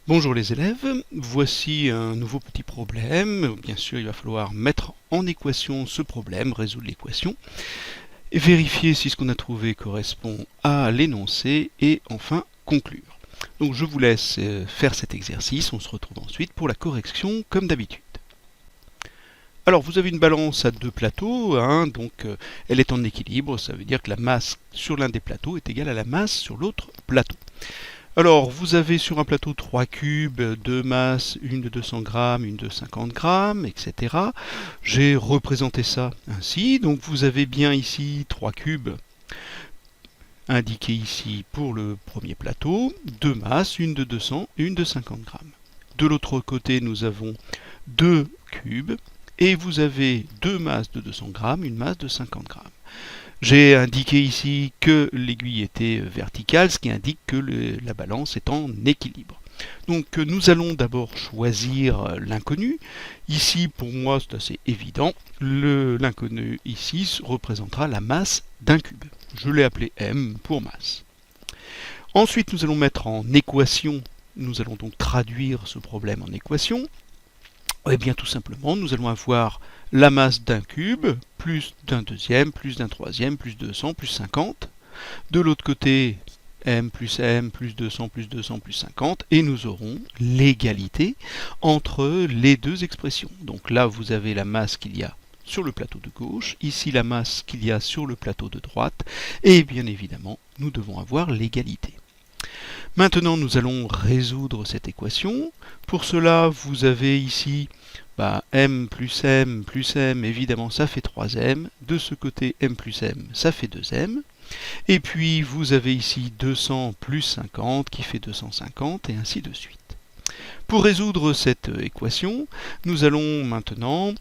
Bonjour les élèves, voici un nouveau petit problème. Bien sûr, il va falloir mettre en équation ce problème, résoudre l'équation, et vérifier si ce qu'on a trouvé correspond à l'énoncé et enfin conclure. Donc je vous laisse faire cet exercice, on se retrouve ensuite pour la correction comme d'habitude. Alors vous avez une balance à deux plateaux, donc elle est en équilibre, ça veut dire que la masse sur l'un des plateaux est égale à la masse sur l'autre plateau. Alors, vous avez sur un plateau 3 cubes, 2 masses, une de 200 grammes, une de 50 grammes, etc. J'ai représenté ça ainsi. Donc, vous avez bien ici 3 cubes indiqués ici pour le premier plateau, 2 masses, une de 200, une de 50 grammes. De l'autre côté, nous avons 2 cubes et vous avez 2 masses de 200 grammes, une masse de 50 grammes. J'ai indiqué ici que l'aiguille était verticale, ce qui indique que la balance est en équilibre. Donc nous allons d'abord choisir l'inconnu. Ici, pour moi, c'est assez évident. L'inconnu ici représentera la masse d'un cube. Je l'ai appelé M pour masse. Ensuite, nous allons mettre en équation, nous allons donc traduire ce problème en équation. Eh bien, tout simplement, nous allons avoir la masse d'un cube, plus d'un deuxième, plus d'un troisième, plus 200, plus 50. De l'autre côté, m, plus 200, plus 200, plus 50. Et nous aurons l'égalité entre les deux expressions. Donc là, vous avez la masse qu'il y a sur le plateau de gauche, ici la masse qu'il y a sur le plateau de droite. Et bien évidemment, nous devons avoir l'égalité. Maintenant, nous allons résoudre cette équation. Pour cela, vous avez ici m, évidemment, ça fait 3m. De ce côté, m plus m, ça fait 2m. Et puis, vous avez ici 200 plus 50 qui fait 250, et ainsi de suite. Pour résoudre cette équation, nous allons maintenant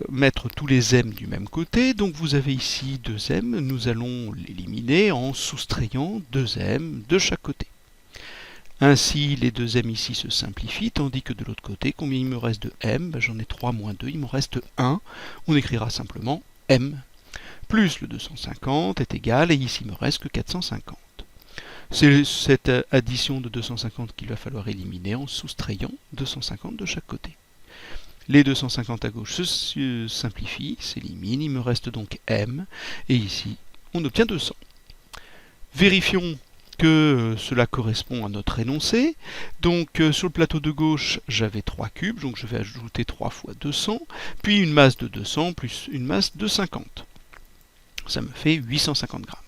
mettre tous les m du même côté. Donc vous avez ici 2m, nous allons l'éliminer en soustrayant 2m de chaque côté. Ainsi, les 2m ici se simplifient, tandis que de l'autre côté, combien il me reste de m? J'en ai 3 moins 2, il me reste 1. On écrira simplement m, plus le 250 est égal, et ici il me reste que 450. C'est cette addition de 250 qu'il va falloir éliminer en soustrayant 250 de chaque côté. Les 250 à gauche se simplifient, s'éliminent, il me reste donc m, et ici on obtient 200. Vérifions que cela correspond à notre énoncé. Donc sur le plateau de gauche, j'avais 3 cubes, donc je vais ajouter 3 fois 200, puis une masse de 200 plus une masse de 50. Ça me fait 850 grammes.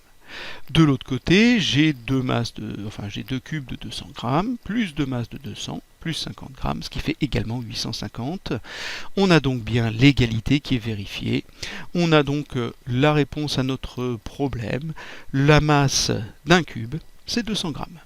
De l'autre côté, j'ai deux cubes de 200 grammes, plus 2 masses de 200, plus 50 grammes, ce qui fait également 850. On a donc bien l'égalité qui est vérifiée. On a donc la réponse à notre problème. La masse d'un cube, c'est 200 grammes.